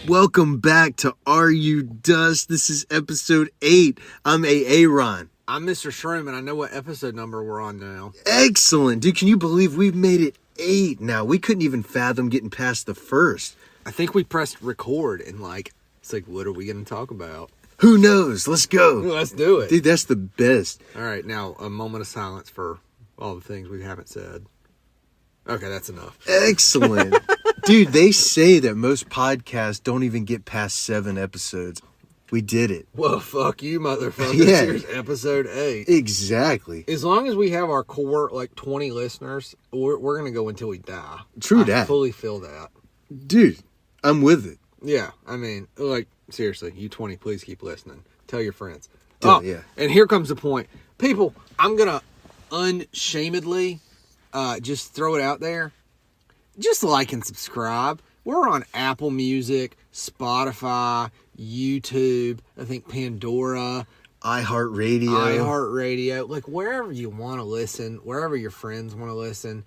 Welcome back to Are You Dust? This is episode 8. I'm AaRon. I'm Mr. Shroom, and I know what episode number we're on now. Excellent. Dude, can you believe we've made it 8 now? We couldn't even fathom getting past the first. I think we pressed record, and it's like, what are we going to talk about? Who knows? Let's go. Let's do it. Dude, that's the best. All right, now a moment of silence for all the things we haven't said. Okay, that's enough. Excellent. Dude, they say that most podcasts don't even get past 7 episodes. We did it. Well, fuck you, motherfucker. Yeah. Here's episode 8. Exactly. As long as we have our core, 20 listeners, we're going to go until we die. True I that. fully feel that. Dude, I'm with it. Yeah, I mean, seriously, you 20, please keep listening. Tell your friends. Yeah. And here comes the point. People, I'm going to unshamedly just throw it out there. Just like and subscribe. We're on Apple Music, Spotify, YouTube, I think Pandora, iHeartRadio. Wherever you want to listen, wherever your friends want to listen,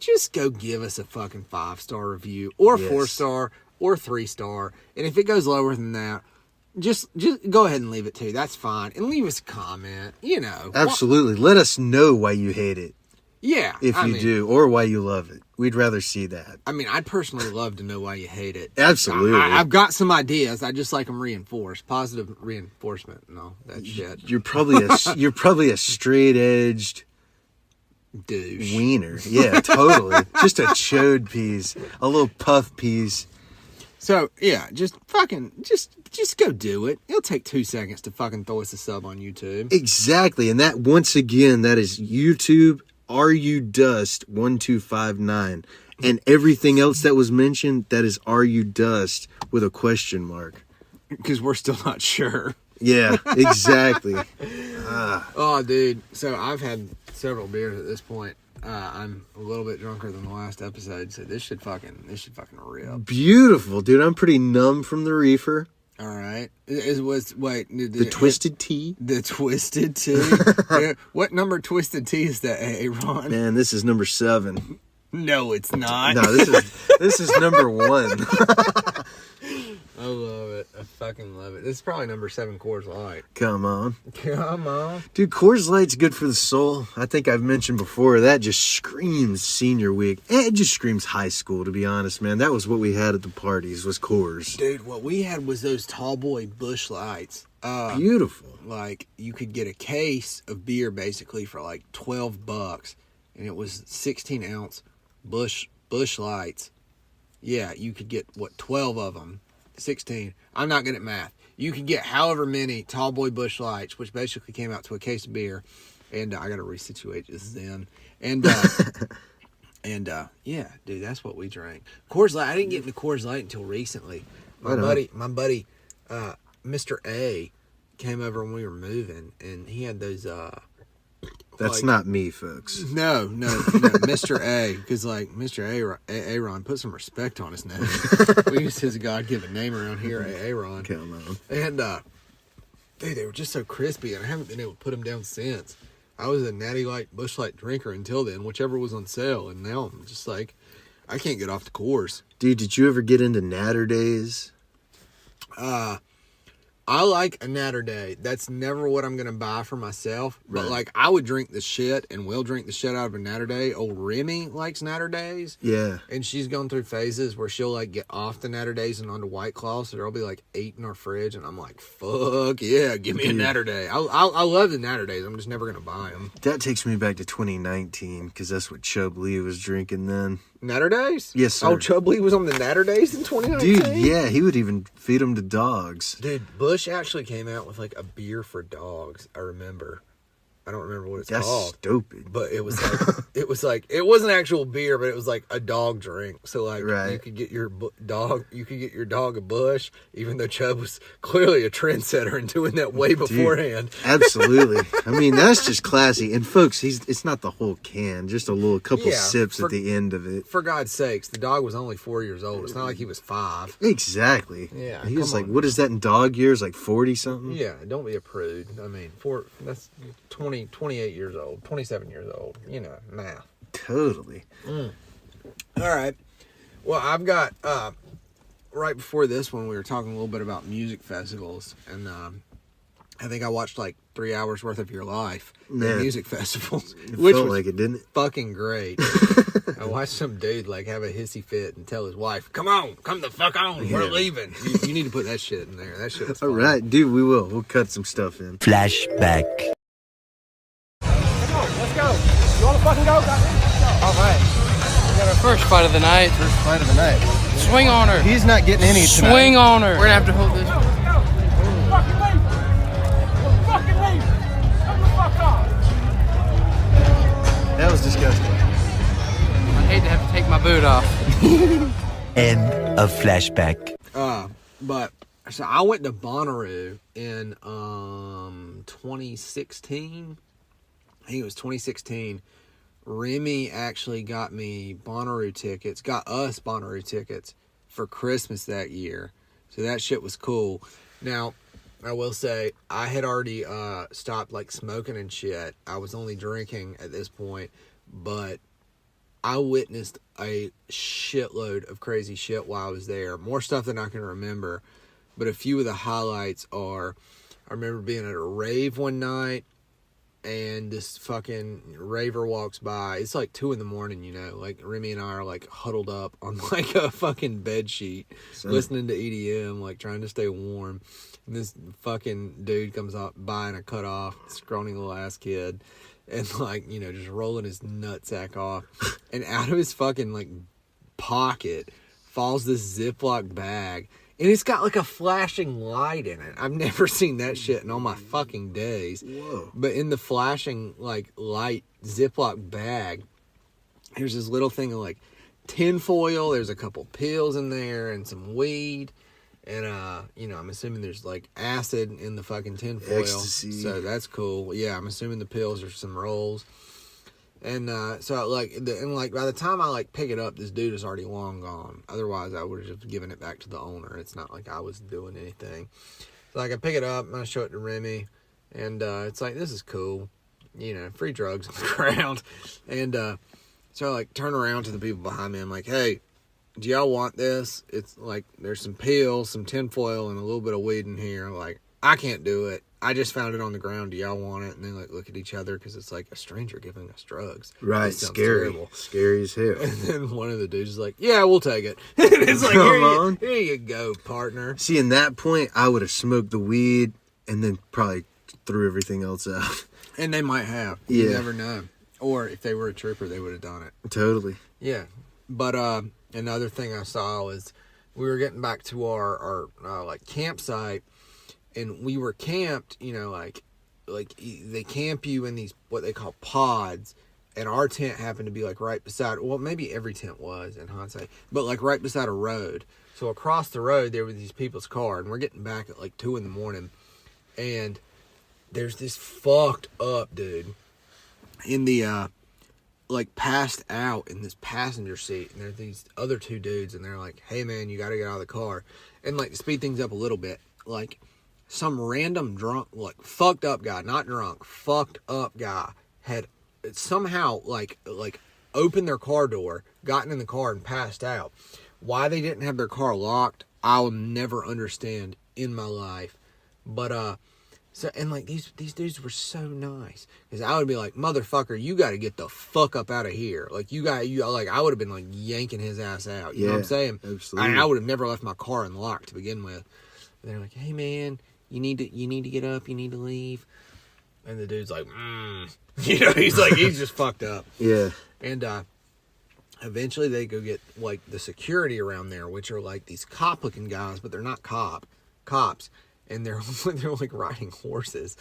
just go give us a fucking 5-star review or 4-star or 3-star. And if it goes lower than that, just go ahead and leave it too. That's fine. And leave us a comment, Absolutely. Let us know why you hate it. Yeah. If you do, or why you love it. We'd rather see that. I mean, I'd personally love to know why you hate it. Absolutely. I've got some ideas. I just like them reinforced. Positive reinforcement and all that shit. You're probably a straight-edged douche. Wiener. Yeah, totally. Just a chode piece. A little puff piece. So, yeah, just go do it. It'll take 2 seconds to fucking throw us a sub on YouTube. Exactly. And that, once again, that is YouTube, Are You Dust 1259. And everything else that was mentioned, that is Are You Dust with a question mark. Because we're still not sure. Yeah, exactly. Oh, dude. So I've had several beers at this point. I'm a little bit drunker than the last episode, so this should fucking rip. Beautiful, dude. I'm pretty numb from the reefer. All right. The twisted tea? The twisted tea? Yeah. What number twisted tea is that, AaRon? Man, this is number 7. No, it's not. No, this is number 1. I love it. I fucking love it. This is probably number 7 Coors Light. Come on. Dude, Coors Light's good for the soul. I think I've mentioned before, that just screams senior week. It just screams high school, to be honest, man. That was what we had at the parties, was Coors. Dude, what we had was those tall boy Busch Lights. Beautiful. You could get a case of beer basically for $12, and it was 16-ounce Busch Lights. Yeah, you could get 12 of them. 16. I'm not good at math. You could get however many tall boy Busch Lights, which basically came out to a case of beer. And I got to resituate this then. And yeah, dude, that's what we drank. Coors Light. I didn't get into Coors Light until recently. My buddy, Mr. A, came over when we were moving, and he had those. That's not me, folks. No, Mr. A, because Mr. AaRon, put some respect on his name. We use his God-given name around here, AaRon. Come on. And dude, they were just so crispy, and I haven't been able to put them down since. I was a Natty Light, Busch Light drinker until then, whichever was on sale, and now I'm just I can't get off the Coors. Dude, did you ever get into Natter Days? I like a Natter Day. That's never what I'm going to buy for myself. But, Right. I would drink the shit and will drink the shit out of a Natter Day. Old Remy likes Natter Days. Yeah. And she's gone through phases where she'll, get off the Natter Days and onto White Claw. So there'll be, 8 in our fridge. And I'm like, fuck yeah, give me a Natter Day. I love the Natter Days. I'm just never going to buy them. That takes me back to 2019, because that's what Chubb Lee was drinking then. Natter Days? Yes, sir. Oh, Chubb Lee was on the Natter Days in 2019? Dude, yeah, he would even feed them to dogs. Dude, Busch actually came out with a beer for dogs. I remember. I don't remember what it's called. That's stupid. But it was it wasn't actual beer, but it was a dog drink. So right. you could get your dog a Busch, even though Chubb was clearly a trendsetter and doing that way beforehand. Dude, absolutely. I mean, that's just classy. And folks, it's not the whole can, just a couple sips at the end of it. For God's sakes, the dog was only 4 years old. It's not like he was 5. Exactly. Yeah. He was what is that in dog years? 40 something? Yeah, don't be a prude. I mean, that's 28 years old, 27 years old, math. Totally. All right. Well, I've got right before this one, we were talking a little bit about music festivals, and I think I watched like 3 hours worth of your life in music festivals, which felt was like it, didn't it? fucking great. I watched some dude like have a hissy fit and tell his wife, "Come the fuck on, we're leaving." You need to put that shit in there. That shit was fun. All right, dude, we will. We'll cut some stuff in. Flashback. Come on, let's go. You want to fucking go? All right. We got our first fight of the night. First fight of the night. Swing on her. He's not getting any tonight. Swing on her. We're going to have to hold this. That was disgusting. I hate to have to take my boot off. End of flashback. But so I went to Bonnaroo in 2016. I think it was 2016. Remy actually got me Bonnaroo tickets, got us Bonnaroo tickets for Christmas that year. So that shit was cool. Now, I will say, I had already stopped like smoking and shit. I was only drinking at this point, but I witnessed a shitload of crazy shit while I was there. More stuff than I can remember. But a few of the highlights are, I remember being at a rave one night, and this fucking raver walks by. It's like 2 a.m, you know. Like, Remy and I are like huddled up on like a fucking bed sheet, listening to EDM, like trying to stay warm. And this fucking dude comes up by in a cutoff, scrawny little ass kid, and like, you know, just rolling his nutsack off. And out of his fucking like pocket falls this Ziploc bag. And it's got like a flashing light in it. I've never seen that shit in all my fucking days. Whoa. But in the flashing like light Ziploc bag, there's this little thing of like tinfoil. There's a couple pills in there and some weed. And, you know, I'm assuming there's like acid in the fucking tinfoil. Ecstasy. So that's cool. Yeah, I'm assuming the pills are some rolls. And so like, by the time I like pick it up, this dude is already long gone. Otherwise, I would have just given it back to the owner. It's not like I was doing anything. So like, I pick it up and I show it to Remy, and it's like, this is cool, you know, free drugs on the ground. And so I like turn around to the people behind me. I'm like, hey, do y'all want this? It's like, there's some pills, some tinfoil, and a little bit of weed in here. Like, I can't do it. I just found it on the ground. Do y'all want it? And they like look at each other because it's like a stranger giving us drugs. Right, scary. Terrible. Scary as hell. And then one of the dudes is like, yeah, we'll take it. And it's like, here you go, partner. See, in that point, I would have smoked the weed and then probably threw everything else out. And they might have. Yeah. You never know. Or if they were a trooper, they would have done it. Totally. Yeah. But another thing I saw was we were getting back to our like campsite, and we were camped, you know, like they camp you in these what they call pods, and our tent happened to be like right beside, well, maybe every tent was in hindsight, but like right beside a road. So across the road there were these people's car, and we're getting back at like 2 a.m, and there's this fucked up dude in the like passed out in this passenger seat, and there's these other 2 dudes, and they're like, hey man, you gotta get out of the car. And like, to speed things up a little bit, like some random drunk, like fucked up guy, not drunk, fucked up guy had somehow like opened their car door, gotten in the car, and passed out. Why they didn't have their car locked, I'll never understand in my life. But so, and like these dudes were so nice, because I would be like, motherfucker, you got to get the fuck up out of here. Like you like, I would have been like yanking his ass out. You know what I'm saying? Absolutely. I would have never left my car unlocked to begin with. And they're like, hey man, you need to get up, you need to leave. And the dude's like, you know, he's just fucked up. Yeah. And eventually they go get like the security around there, which are like these cop looking guys, but they're not cops. And they're like riding horses.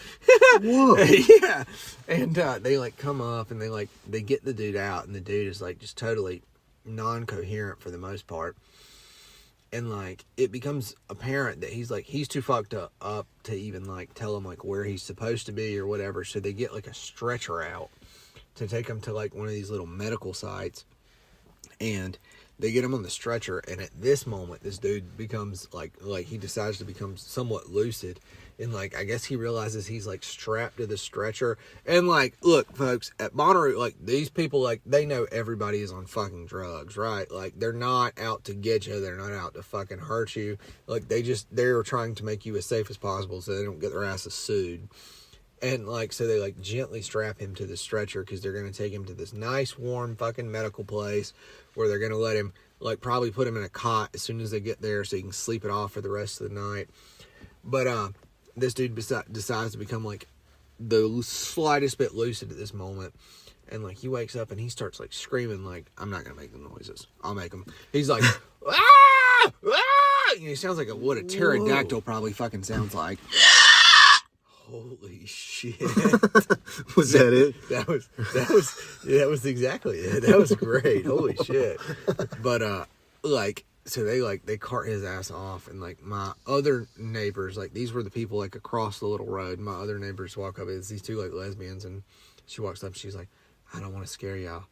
Whoa. Yeah. And they like come up, and they get the dude out, and the dude is like just totally non-coherent for the most part. And like, it becomes apparent that he's too fucked up to even like tell him like where he's supposed to be or whatever. So they get like a stretcher out to take him to like one of these little medical sites. And They get him on the stretcher, and at this moment, this dude becomes like he decides to become somewhat lucid, and like I guess he realizes he's like strapped to the stretcher, and like look, folks, at Bonnaroo, like these people, like they know everybody is on fucking drugs, right? Like they're not out to get you, they're not out to fucking hurt you, like they're trying to make you as safe as possible so they don't get their asses sued. And, like, so they, like, gently strap him to the stretcher because they're going to take him to this nice, warm, fucking medical place where they're going to let him, like, probably put him in a cot as soon as they get there so he can sleep it off for the rest of the night. But, this dude decides to become, like, the slightest bit lucid at this moment. And, like, he wakes up and he starts, like, screaming, like, I'm not going to make the noises. I'll make them. He's like, ah! Ah! And he sounds like what a pterodactyl probably fucking sounds like. Holy shit. Was that it? That was exactly it. That was great. Holy shit. But like so they cart his ass off, and like my other neighbors, like these were the people like across the little road. My other neighbors walk up, it's these two like lesbians, and she walks up, she's like, I don't want to scare y'all,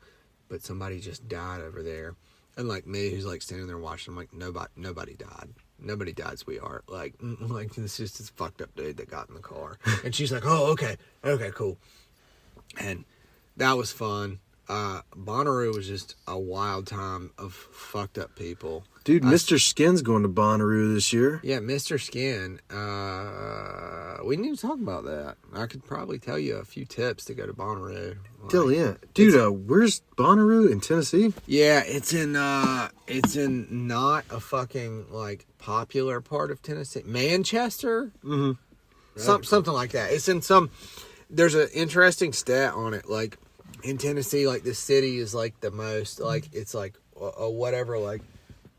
but somebody just died over there. And like me, who's like standing there watching, I'm like, nobody died. Nobody died, sweetheart. Like it's just this fucked up dude that got in the car. And she's like, oh, okay, cool. And that was fun. Bonnaroo was just a wild time of fucked up people. Dude, Mr. Skin's going to Bonnaroo this year. Yeah, Mr. Skin. We need to talk about that. I could probably tell you a few tips to go to Bonnaroo. Hell yeah. Dude, where's Bonnaroo? In Tennessee? Yeah, it's in not a fucking like popular part of Tennessee. Manchester? Mm-hmm. Something like that. It's in there's an interesting stat on it. Like in Tennessee, like the city is like the most like it's like a whatever like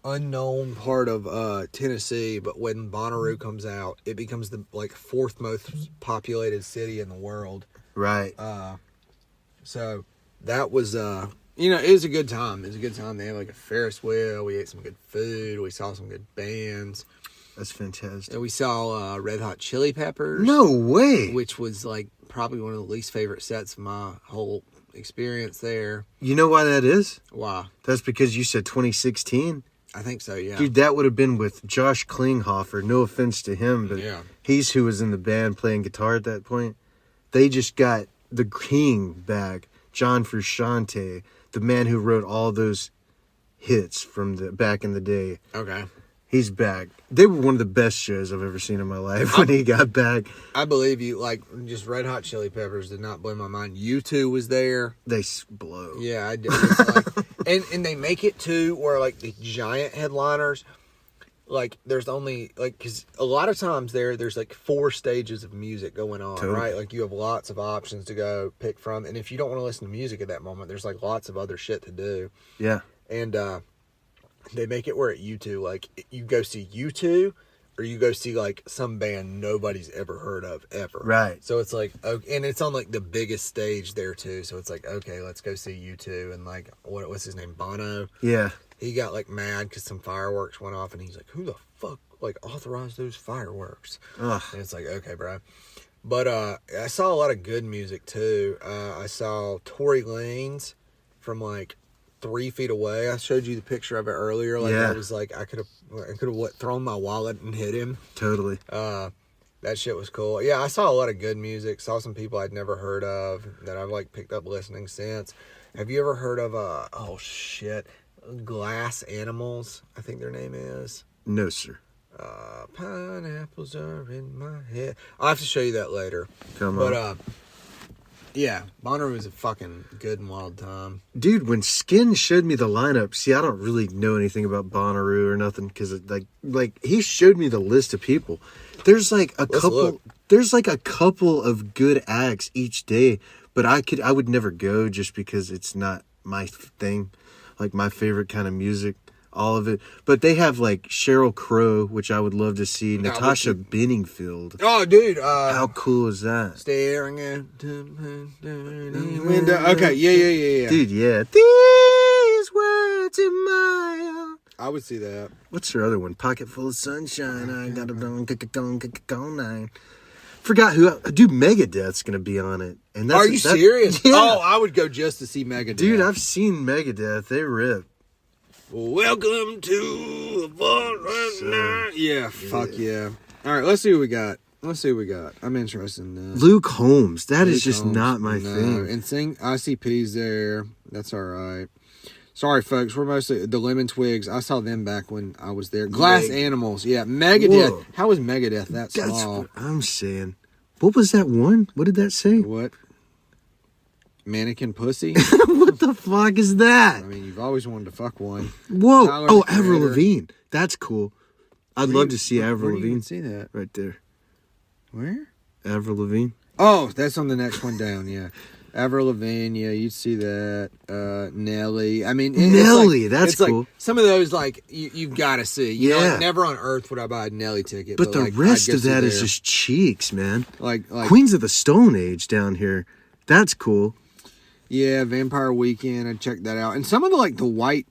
unknown part of Tennessee, but when Bonnaroo comes out, it becomes the like fourth most populated city in the world. Right. So that was it was a good time. It was a good time. They had like a Ferris wheel. We ate some good food. We saw some good bands. That's fantastic. And we saw Red Hot Chili Peppers. No way. Which was like probably one of the least favorite sets of my whole experience there. You know why that is? Why? That's because you said 2016. I think so, yeah. Dude, that would have been with Josh Klinghoffer. No offense to him, but yeah. He's who was in the band playing guitar at that point. They just got the king back. John Frusciante, the man who wrote all those hits from the back in the day. Okay. He's back. They were one of the best shows I've ever seen in my life when he got back. I believe you. Like, just Red Hot Chili Peppers did not blow my mind. U2 was there. They blow. Yeah, I did. Like, and they make it too where, like, the giant headliners, like, there's only, like, because a lot of times there's, like, 4 stages of music going on, Totally. right? Like, you have lots of options to go pick from. And if you don't want to listen to music at that moment, there's, like, lots of other shit to do. Yeah. And, they make it where at U2, like, you go see U2 or you go see, like, some band nobody's ever heard of, ever. Right. So it's like, okay, and it's on, like, the biggest stage there, too. So it's like, okay, let's go see U2. And, like, what's his name? Bono? Yeah. He got, like, mad because some fireworks went off. And he's like, who the fuck, like, authorized those fireworks? Ugh. And it's like, okay, bro. But I saw a lot of good music, too. I saw Tory Lanez from, like, 3 feet away. I showed you the picture of it earlier. Like, yeah. I was like, I could have thrown my wallet and hit him. Totally. That shit was cool. Yeah, I saw a lot of good music. Saw some people I'd never heard of that I've like picked up listening since. Have you ever heard of Glass Animals? I think their name is. No, sir. Pineapples are in my head. I'll have to show you that later. Come on. But yeah, Bonnaroo was a fucking good and wild time. Dude, when Skin showed me the lineup, see, I don't really know anything about Bonnaroo or nothing because like he showed me the list of people. There's like a couple of good acts each day, but I would never go just because it's not my thing, like my favorite kind of music. All of it, but they have like Sheryl Crow, which I would love to see. Natasha Bedingfield. Oh, dude! How cool is that? Staring at the window. Okay, yeah. Dude, yeah. These words admire. I would see that. What's her other one? Pocket full of sunshine. I got a nine. Forgot who. Dude, Megadeth's gonna be on it. And that's, Are you serious? Yeah. Oh, I would go just to see Megadeth. Dude, I've seen Megadeth. They rip. Welcome to the vault. Yeah, fuck yeah. All right, let's see what we got. I'm interested in this. Luke Holmes. That is just not my No. thing. And sing ICP's there. That's all right. Sorry, folks. We're mostly the Lemon Twigs. I saw them back when I was there. Glass Animals. Yeah, Megadeth. Whoa. How was Megadeth that That's small? what I'm saying. What was that one? What did that say? What? Mannequin pussy? What the fuck is that? I mean, you've always wanted to fuck one. Whoa. Tyler, Oh, the Avril Creator. Lavigne. That's cool. I'd love to see Avril Where do you Lavigne. even see that? Right there. Where? Avril Lavigne. Oh, that's on the next one down, yeah. Avril Lavigne, yeah, you'd see that. Nelly. I mean, Nelly, it's that's like cool. some of those, like, you've got to see. You know, Yeah. like, never on earth would I buy a Nelly ticket. But the like, rest I'd go of that see is there. just cheeks, man. Like Queens of the Stone Age down here. That's cool. yeah, Vampire Weekend. I'd check that out. And some of the white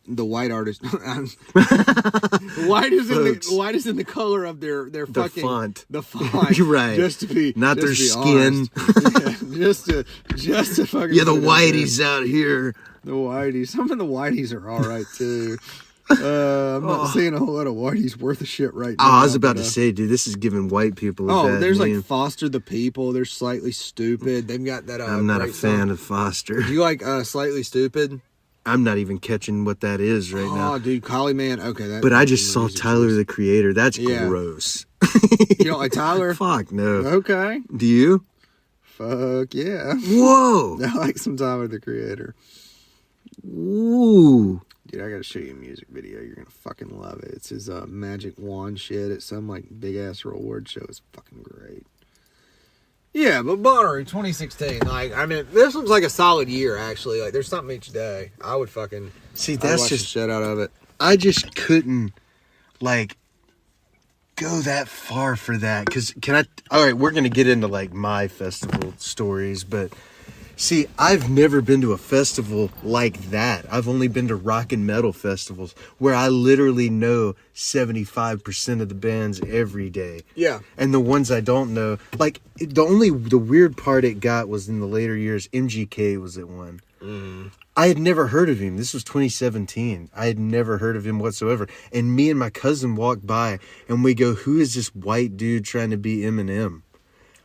artists. the white is in the color of their fucking font. The font. You're right. Just to be Not just their to be skin. honest. Yeah, just to fucking. Yeah, the put it out there. whiteys out here. The whiteys. Some of the whiteys are all right too. I'm not seeing a whole lot of whiteys worth of shit right now. Oh, I was about to but, say, dude, this is giving white people a bad there's name. like Foster the People. They're Slightly Stupid. They've got that. I'm not a great fan song. of Foster. Do you like Slightly Stupid? I'm not even catching what that is right now. Oh, dude, Collie Man. Okay, that. But I just saw Tyler the Creator. That's Yeah. gross. You don't like Tyler? Fuck no. Okay. Do you? Fuck yeah. Whoa. I like some Tyler the Creator. Ooh. Dude, I gotta show you a music video. You're gonna fucking love it. It's his magic wand shit at some like big ass reward show. It's fucking great. Yeah, but Bonnaroo 2016. Like, I mean, this looks like a solid year actually. Like, there's something each day. I would fucking See, I'd that's watch just the shit out of it. I just couldn't like go that far for that. Cause all right, we're gonna get into like my festival stories, but see, I've never been to a festival like that. I've only been to rock and metal festivals where I literally know 75% of the bands every day. Yeah. And the ones I don't know, like the weird part it got was in the later years, MGK was at one. I had never heard of him. This was 2017. I had never heard of him whatsoever. And me and my cousin walked by and we go, who is this white dude trying to be Eminem?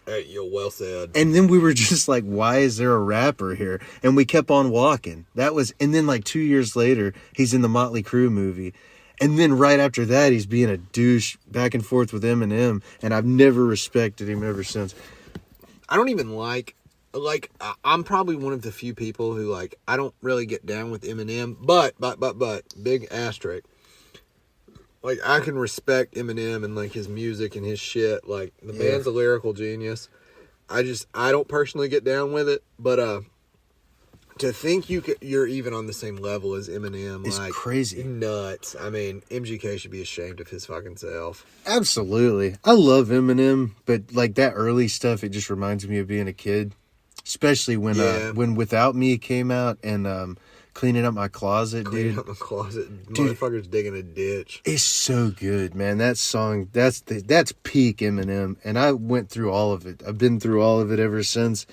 Hey, you're well said. And then we were just like, why is there a rapper here? And we kept on walking. And then like 2 years later, he's in the Motley Crue movie. And then right after that, he's being a douche back and forth with Eminem. And I've never respected him ever since. I don't even like I'm probably one of the few people who like I don't really get down with Eminem, but big asterisk. Like, I can respect Eminem and like his music and his shit. Like, the man's a lyrical genius. I don't personally get down with it, but to think you're even on the same level as Eminem, It's like, crazy. nuts. I mean, MGK should be ashamed of his fucking self. Absolutely. I love Eminem, but like that early stuff, it just reminds me of being a kid. Especially when Without Me came out and Cleaning Up My Closet, Cleaning dude. up my closet. Dude. Motherfucker's digging a ditch. It's so good, man. That song, that's peak Eminem. And I went through all of it. I've been through all of it ever since.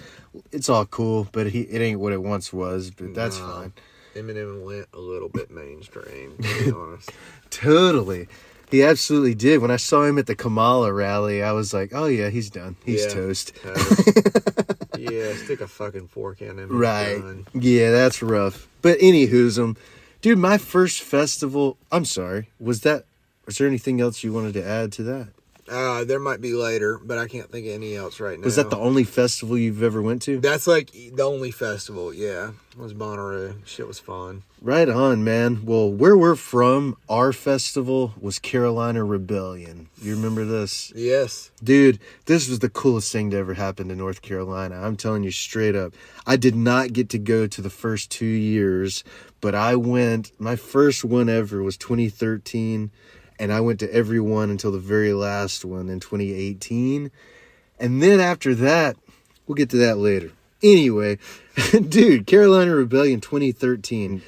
It's all cool, but it ain't what it once was, but that's fine. Eminem went a little bit mainstream, to be honest. Totally. He absolutely did. When I saw him at the Kamala rally, I was like, oh yeah, he's done. He's toast. Yeah, stick a fucking fork in him. He's Right. done. Yeah, that's rough. But anywho's, dude, my first festival, I'm sorry, was there anything else you wanted to add to that? There might be later, but I can't think of any else right now. Was that the only festival you've ever went to? That's like the only festival, yeah. Was Bonnaroo. Shit was fun. Right on, man. Well, where we're from, our festival was Carolina Rebellion. You remember this? Yes. Dude, this was the coolest thing to ever happen to North Carolina. I'm telling you straight up. I did not get to go to the first 2 years, but I went. My first one ever was 2013, and I went to every one until the very last one in 2018. And then after that, we'll get to that later. Anyway, dude, Carolina Rebellion 2013.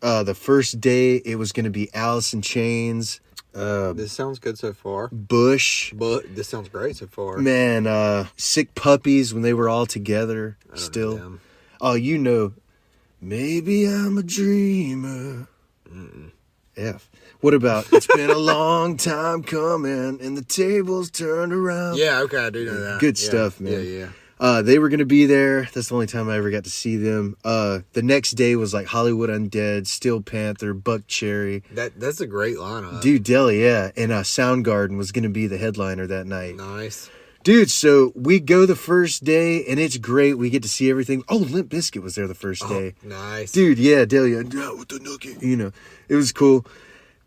The first day, it was going to be Alice in Chains. This sounds good so far. Bush. But this sounds great so far. Man, Sick Puppies when they were all together I don't know still. them. Oh, you know, maybe I'm a dreamer. Mm-mm. F. What about it's been a long time coming and the tables turned around? Yeah, okay, I do know that. Good Yeah. stuff, man. Yeah. They were going to be there. That's the only time I ever got to see them. The next day was like Hollywood Undead, Steel Panther, Buck Cherry. That's a great lineup. Dude, Deli, yeah. And Soundgarden was going to be the headliner that night. Nice. Dude, so we go the first day, and it's great. We get to see everything. Oh, Limp Bizkit was there the first day. Nice. Dude, yeah, Delia, yeah, with the nookie. You know, it was cool.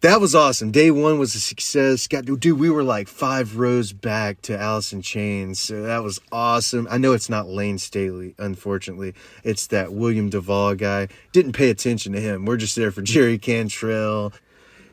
That was awesome. Day one was a success. Dude, we were like 5 rows back to Alice in Chains, so that was awesome. I know it's not Lane Staley, unfortunately. It's that William Duvall guy. Didn't pay attention to him. We're just there for Jerry Cantrell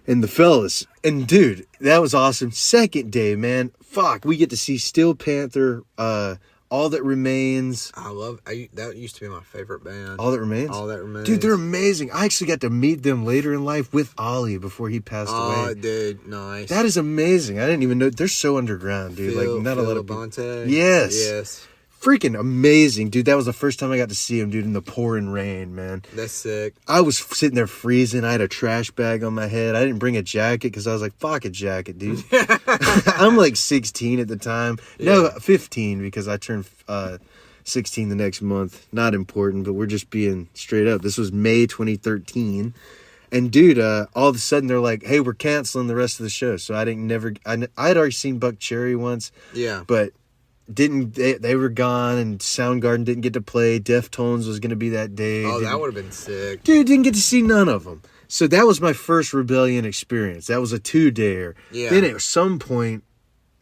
and the fellas. And dude, that was awesome. Second day, man. Fuck, we get to see Steel Panther, All That Remains. That used to be my favorite band. All That Remains? All That Remains. Dude, they're amazing. I actually got to meet them later in life with Ollie before he passed away. Oh, dude, nice. That is amazing. I didn't even know. They're so underground, dude. Like, not a lot of people. Labonte. Yes. Yes. Freaking amazing, dude. That was the first time I got to see him, dude, in the pouring rain, man. That's sick. I was sitting there freezing. I had a trash bag on my head. I didn't bring a jacket because I was like, fuck a jacket, dude. I'm like 16 at the time. Yeah. No, 15 because I turned 16 the next month. Not important, but we're just being straight up. This was May 2013. And dude, all of a sudden they're like, hey, we're canceling the rest of the show. So I had already seen Buck Cherry once. Yeah. But they were gone, and Soundgarden didn't get to play. Deftones was going to be that day. Oh, that would have been sick. Dude, didn't get to see none of them. So that was my first Rebellion experience. That was a 2-dayer. Yeah. Then at some point,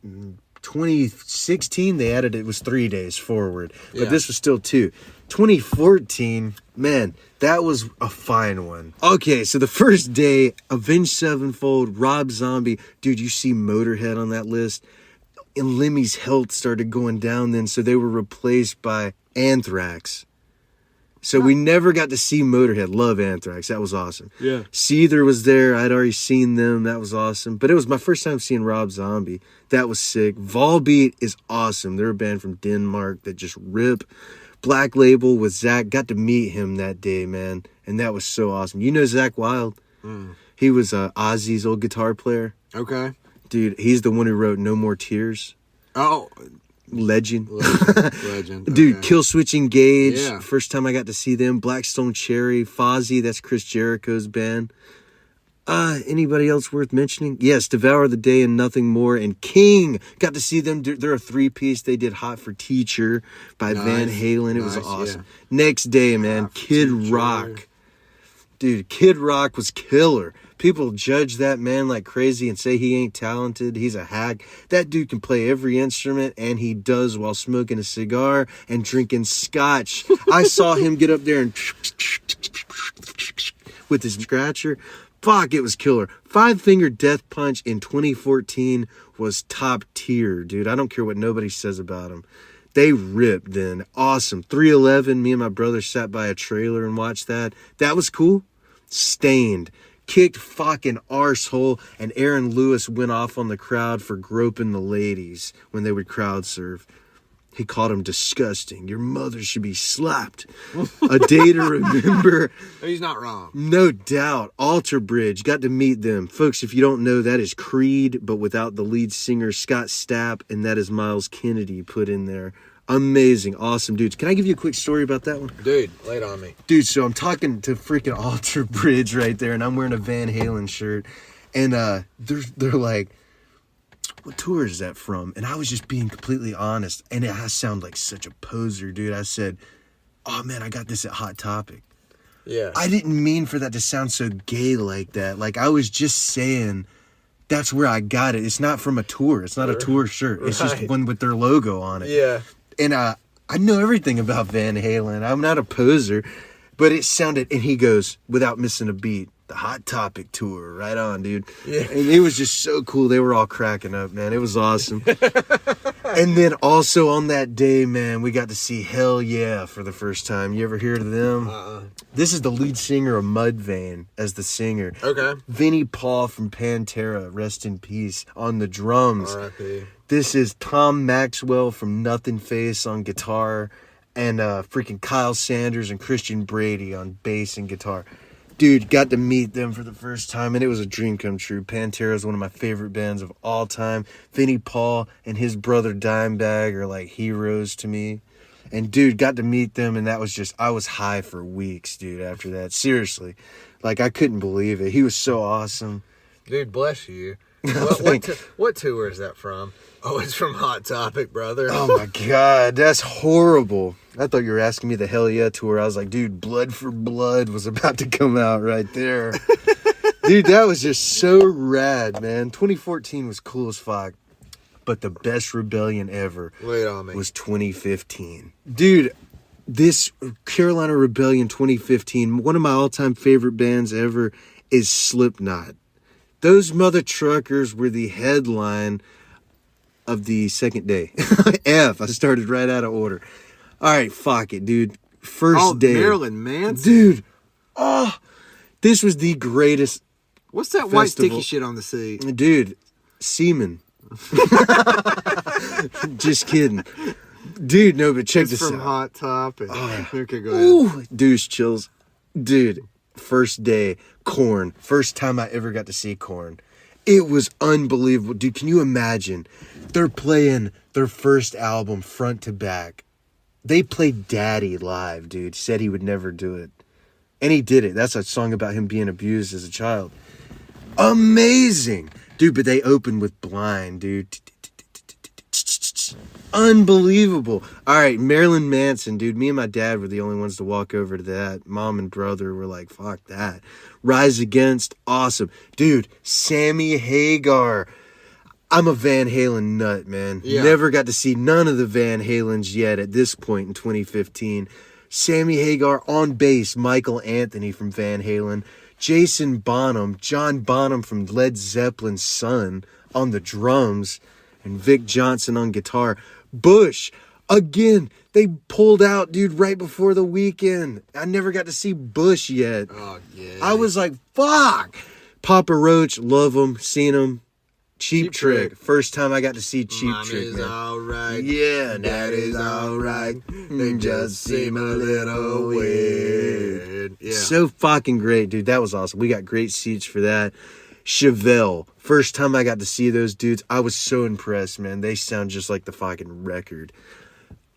2016, they added it was 3 days forward. But Yeah. this was still 2. 2014, man, that was a fine one. Okay, so the first day, Avenged Sevenfold, Rob Zombie. Dude, you see Motorhead on that list. And Lemmy's health started going down then, so they were replaced by Anthrax. So we never got to see Motorhead. Love Anthrax. That was awesome. Yeah. Seether was there. I'd already seen them. That was awesome. But it was my first time seeing Rob Zombie. That was sick. Volbeat is awesome. They're a band from Denmark that just rip. Black Label with Zach. Got to meet him that day, man. And that was so awesome. You know Zach Wilde? He was Ozzy's old guitar player. Okay. Dude, he's the one who wrote No More Tears. Oh, Legend. legend. Dude, Okay. Killswitch Engage. Yeah. First time I got to see them. Blackstone Cherry. Fozzy, that's Chris Jericho's band. Anybody else worth mentioning? Yes, Devour the Day and Nothing More. And King. Got to see them. They're a 3-piece. They did Hot for Teacher by Van Halen. It was awesome. Next day, man, Kid Rock. Dude, Kid Rock was killer. People judge that man like crazy and say he ain't talented. He's a hack. That dude can play every instrument, and he does while smoking a cigar and drinking scotch. I saw him get up there and with his scratcher. Fuck, it was killer. 5 Finger Death Punch in 2014 was top tier, dude. I don't care what nobody says about him. They ripped then. Awesome. 311, me and my brother sat by a trailer and watched that. That was cool. Stained. Kicked fucking arsehole, and Aaron Lewis went off on the crowd for groping the ladies when they would crowd surf. He called him disgusting. Your mother should be slapped. A Day to Remember. He's not wrong. No doubt. Alter Bridge. Got to meet them. Folks, if you don't know, that is Creed, but without the lead singer, Scott Stapp, and that is Miles Kennedy put in there. Amazing. Awesome dudes. Can I give you a quick story about that one? Dude, lay it on me. Dude, so I'm talking to freaking Alter Bridge right there, and I'm wearing a Van Halen shirt. And they're like, what tour is that from? And I was just being completely honest. And I sound like such a poser, dude. I said, oh, man, I got this at Hot Topic. Yeah. I didn't mean for that to sound so gay like that. Like, I was just saying that's where I got it. It's not from a tour. It's not a tour shirt. It's just one with their logo on it. Yeah. And I know everything about Van Halen. I'm not a poser, but it sounded, and he goes, without missing a beat, the Hot Topic tour. Right on, dude. Yeah. And it was just so cool. They were all cracking up, man. It was awesome. And then also on that day, man, we got to see Hell Yeah for the first time. You ever hear of them? This is the lead singer of Mudvayne as the singer. Okay. Vinnie Paul from Pantera, rest in peace, on the drums. R.I.P. This is Tom Maxwell from Nothing Face on guitar, and freaking Kyle Sanders and Christian Brady on bass and guitar. Dude, got to meet them for the first time, and it was a dream come true. Pantera is one of my favorite bands of all time. Vinnie Paul and his brother Dimebag are like heroes to me. And, dude, got to meet them, and that was just, I was high for weeks, dude, after that. Seriously. Like, I couldn't believe it. He was so awesome. Dude, bless you. What tour is that from? Oh, it's from Hot Topic, brother. Oh, my God. That's horrible. I thought you were asking me the Hell Yeah tour. I was like, dude, Blood for Blood was about to come out right there. Dude, that was just so rad, man. 2014 was cool as fuck. But the best Rebellion ever was 2015. Dude, this Carolina Rebellion 2015, one of my all-time favorite bands ever is Slipknot. Those mother truckers were the headline of the second day. I started right out of order. All right, fuck it, dude. First day. Marilyn Manson. Dude. This was the greatest. What's that white sticky shit on the seat? Dude, semen. Just kidding. Dude, no, but check this out. From Hot Topic. Okay, go ahead. Ooh, douche chills. Dude, first day, Korn. First time I ever got to see Korn. It was unbelievable. Dude, can you imagine? They're playing their first album front to back. They played Daddy live, dude. Said he would never do it. And he did it. That's a song about him being abused as a child. Amazing. Dude, but they opened with Blind, dude. Unbelievable. All right, Marilyn Manson, dude. Me and my dad were the only ones to walk over to that. Mom and brother were like, fuck that. Rise Against, awesome. Dude, Sammy Hagar. I'm a Van Halen nut, man. Yeah. Never got to see none of the Van Halens yet at this point in 2015. Sammy Hagar on bass, Michael Anthony from Van Halen. Jason Bonham, John Bonham from Led Zeppelin's son on the drums, and Vic Johnson on guitar. Bush, again, they pulled out, dude, right before the weekend. I never got to see Bush yet. Oh, yeah. I was like, fuck. Papa Roach, love him, seen him. Cheap Trick. First time I got to see Cheap Trick, man. Alright. Yeah, that is alright. They just seem a little weird. Yeah. So fucking great, dude. That was awesome. We got great seats for that. Chevelle. First time I got to see those dudes, I was so impressed, man. They sound just like the fucking record.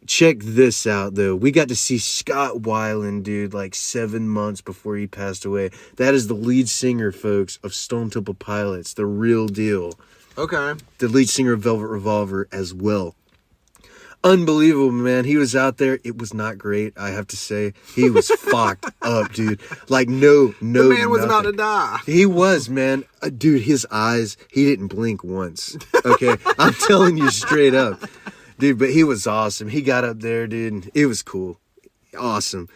Check this out, though. We got to see Scott Weiland, dude, like 7 months before he passed away. That is the lead singer, folks, of Stone Temple Pilots. The real deal. Okay. The lead singer of Velvet Revolver as well. Unbelievable, man. He was out there. It was not great, I have to say. He was fucked up, dude. Like, no, the man was nothing. about to die. He was, man. Dude, his eyes, he didn't blink once. Okay? I'm telling you straight up. Dude, but he was awesome. He got up there, dude. It was cool. Awesome.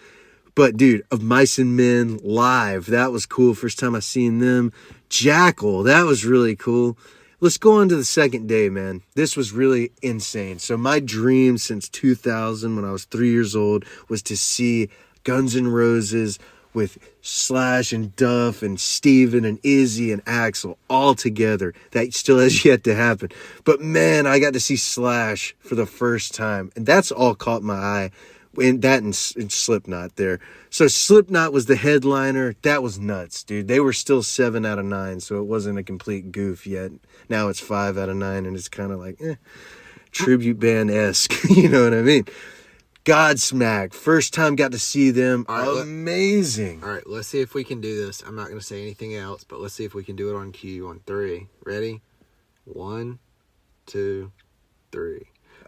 But, dude, Of Mice and Men live. That was cool. First time I seen them. Jackal. That was really cool. Let's go on to the second day, man. This was really insane. So my dream since 2000, when I was 3 years old, was to see Guns N' Roses with Slash and Duff and Steven and Izzy and Axl all together. That still has yet to happen. But man, I got to see Slash for the first time. And that's all caught my eye. And Slipknot there. So Slipknot was the headliner. That was nuts, dude. They were still 7 out of 9, so it wasn't a complete goof yet. Now it's 5 out of 9, and it's kind of like, tribute band-esque. You know what I mean? Godsmack. First time got to see them. Right, amazing. All right, let's see if we can do this. I'm not going to say anything else, but let's see if we can do it on cue on 3. Ready? 1, 2, 3.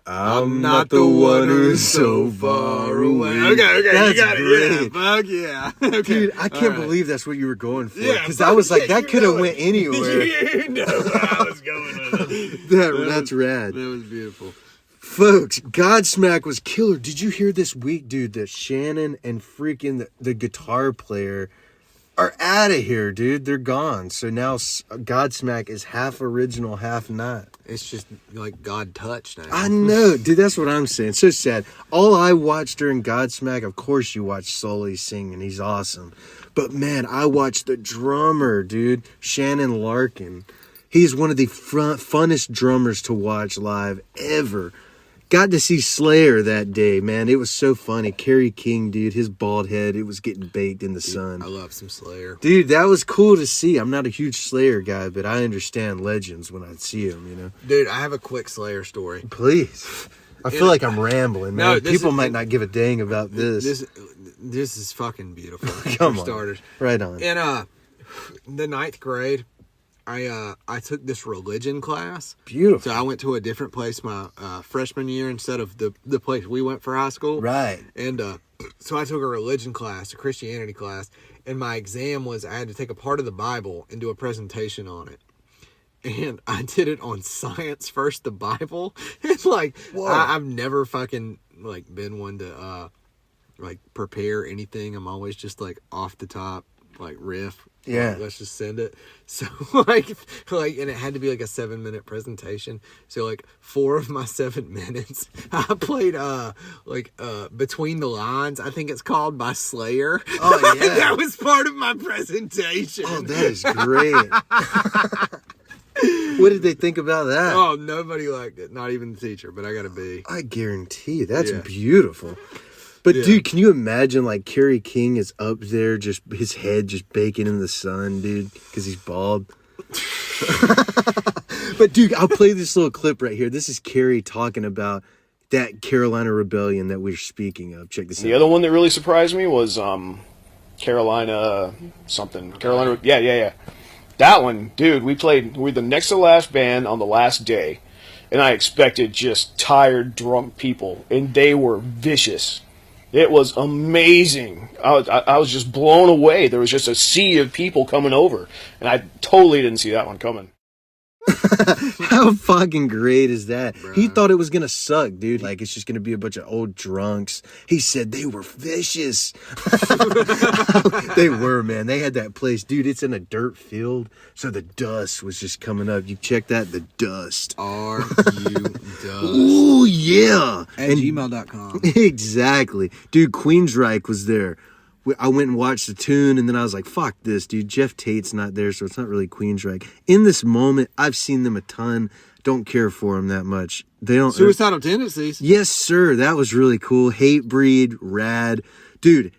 I'm not the one who's so far away. Okay, that's you got great. it. Yeah, fuck yeah. Okay. Dude, I can't believe that's what you were going for. Because I was like, that could have went anywhere. You know where I was going with it. That's rad. That was beautiful. Folks, Godsmack was killer. Did you hear this week, dude, that Shannon and freaking the guitar player are out of here, dude? They're gone. So now Godsmack is half original, half not. It's just like God touched now. I know, dude. That's what I'm saying. So sad. All I watched during Godsmack, of course you watch Sully sing, and he's awesome. But man, I watched the drummer, dude, Shannon Larkin. He's one of the funnest drummers to watch live ever. Got to see Slayer that day, man. It was so funny. Kerry King, dude, his bald head, it was getting baked in the sun. I love some Slayer. Dude, that was cool to see. I'm not a huge Slayer guy, but I understand legends when I see them, you know? Dude, I have a quick Slayer story. Please. I feel like I'm rambling, man. No, People might not give a dang about this. This is fucking beautiful. Come for on. starters. Right on. In the 9th grade, I took this religion class. Beautiful. So I went to a different place my freshman year instead of the place we went for high school. Right. And so I took a religion class, a Christianity class, and my exam was I had to take a part of the Bible and do a presentation on it. And I did it on science first, the Bible. It's like, I've never fucking, like, been one to, like, prepare anything. I'm always just, like, off the top, like, riff. Yeah. Like, let's just send it. So, like, and it had to be, like, a 7-minute presentation. So, like, 4 of my 7 minutes, I played, Between the Lines, I think it's called, by Slayer. Oh, yeah. That was part of my presentation. Oh, that is great. What did they think about that? Oh, nobody liked it. Not even the teacher, but I got a B. I guarantee you, that's Yeah. beautiful. But Yeah. dude, can you imagine like Kerry King is up there, just his head just baking in the sun, dude, because he's bald. But dude, I'll play this little clip right here. This is Kerry talking about that Carolina Rebellion that we're speaking of. Check this out. The other one that really surprised me was Carolina something. Carolina, yeah. That one, dude, we're the next to last band on the last day, and I expected just tired, drunk people, and they were vicious. It was amazing. I was just blown away. There was just a sea of people coming over, and I totally didn't see that one coming. How fucking great is that? Bruh. He thought it was gonna suck, dude. Like it's just gonna be a bunch of old drunks. He said they were vicious. They were, man. They had that place, dude. It's in a dirt field, so the dust was just coming up. You check that, the dust. RU Ooh, yeah. at gmail.com. Exactly, dude. Queensryche was there. I went and watched the tune, and then I was like, fuck this, dude. Jeff Tate's not there, so it's not really Queensryche. In this moment, I've seen them a ton. Don't care for them that much. They don't. Suicidal Tendencies. Yes, sir. That was really cool. Hatebreed, rad. Dude,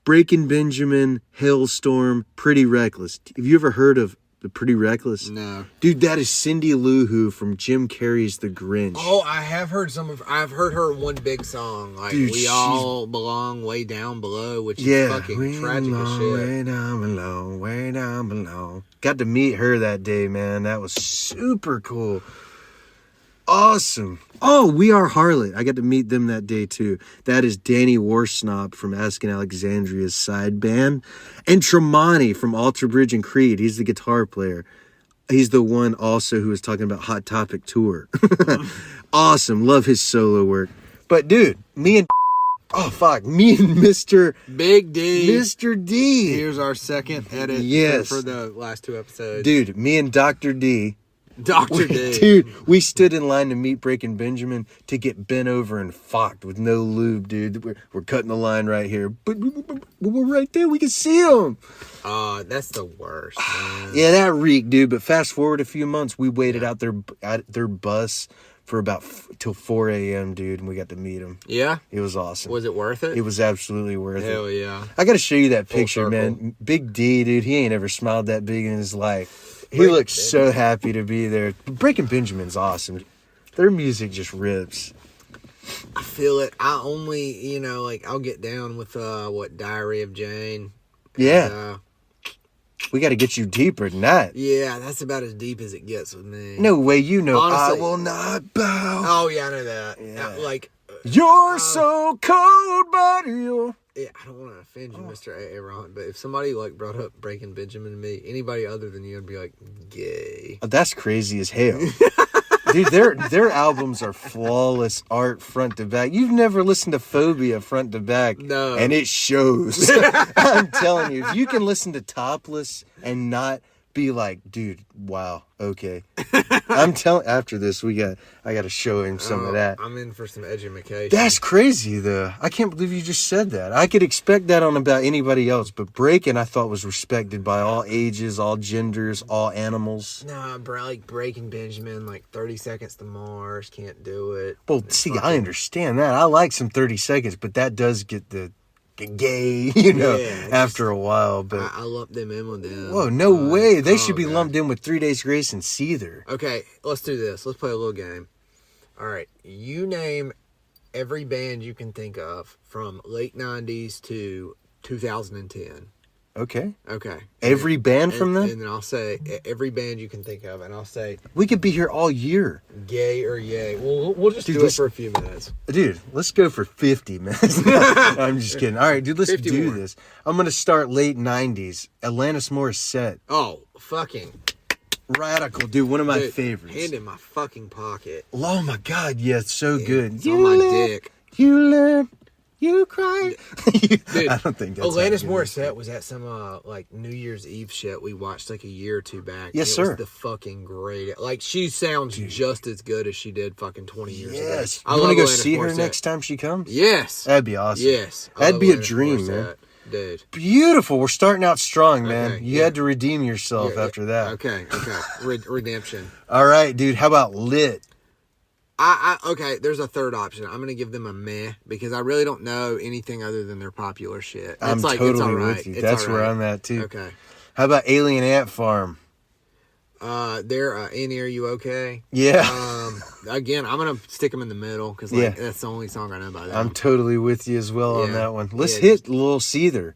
Breaking Benjamin, Hailstorm, Pretty Reckless. Have you ever heard of the Pretty Reckless? No. Dude, that is Cindy Lou Who from Jim Carrey's The Grinch. Oh, I have heard I've heard her one big song. Like, Dude, We All Belong Way Down Below, which yeah. is fucking tragic as shit. Way down below, way down below. Got to meet her that day, man. That was super cool. Awesome. Oh, We Are Harlot. I got to meet them that day too. That is Danny Warsnop from Asking Alexandria's side band. And Tremonti from Alter Bridge and Creed. He's the guitar player. He's the one also who was talking about Hot Topic Tour. Awesome. Love his solo work. But dude, me and Mr. Big D. Mr. D. Here's our second edit Yes. for the last 2 episodes. Dude, me and Dr. D. Dr. D. Dude, we stood in line to meet Breaking Benjamin to get bent over and fucked with no lube, dude. We're cutting the line right here. But we're right there. We can see them. That's the worst, man. Yeah, that reeked, dude. But fast forward a few months, we waited out their bus for about till 4 a.m., dude, and we got to meet him. Yeah? It was awesome. Was it worth it? It was absolutely worth it. Hell yeah. I got to show you that Full picture, circle. man. Big D, dude, he ain't ever smiled that big in his life. He Breaking looks so happy to be there. Breaking Benjamin's awesome. Their music just rips. I feel it. I only, I'll get down with, Diary of Jane. Yeah. And, We got to get you deeper than that. yeah, that's about as deep as it gets with me. No way, Honestly. I will not bow. Oh, yeah, I know that. Yeah. You're so cold, buddy. I don't want to offend you, Mr. AaRon, but if somebody, brought up Breaking Benjamin to me, anybody other than you would be like, gay. That's crazy as hell. Dude, their albums are flawless art front to back. You've never listened to Phobia front to back. No. And it shows. I'm telling you, if you can listen to Topless and not be like, dude, wow, okay. I'm telling. After this, I got to show him some of that. I'm in for some education. That's crazy, though. I can't believe you just said that. I could expect that on about anybody else, but breaking, I thought, was respected by all ages, all genders, all animals. Nah, bro, like Breaking Benjamin, like 30 Seconds to Mars, can't do it. Well, see, I understand that. I like some 30 seconds, but that does get the gay, after a while. But I lump them in with them. Whoa, no way. They should be lumped in with 3 Days Grace and Seether. Okay, let's do this. Let's play a little game. All right, you name every band you can think of from late 90s to 2010. Okay. Okay. Every band from them? And then I'll say every band you can think of, and I'll say we could be here all year. Gay or yay. We'll just do it for a few minutes. Dude, let's go for 50 minutes. I'm just kidding. All right, dude, let's 50 do more. this. I'm going to start late 90s. Alanis Morissette. Oh, fucking Radical, dude. One of my dude, favorites. Hand in my fucking pocket. Oh, my God. Yeah, it's so good. It's on my dick. You learn. You cry. Dude, I don't think that's Alanis Morissette was at some like New Year's Eve shit we watched like a year or two back. Yes, it sir. Was the fucking great. Like she sounds just as good as she did fucking 20 years ago. Yes. I You want to go Alanis see her Morissette. next time she comes? Yes. That'd be awesome. Yes. I That'd love be a Alanis dream, Morissette, man. Dude. Beautiful. We're starting out strong, man. Okay, You had to redeem yourself Yeah, after that. Okay. Redemption. All right, dude. How about Lit? Okay, there's a third option. I'm gonna give them a meh because I really don't know anything other than their popular shit. I'm it's totally all right. with you. It's That's all where right. I'm at, too. Okay. How about Alien Ant Farm? They're Annie, Are You Okay? Yeah. Again, I'm gonna stick them in the middle because that's the only song I know by them. I'm totally with you as well on Yeah. that one. Let's Yeah. hit Lil Seether.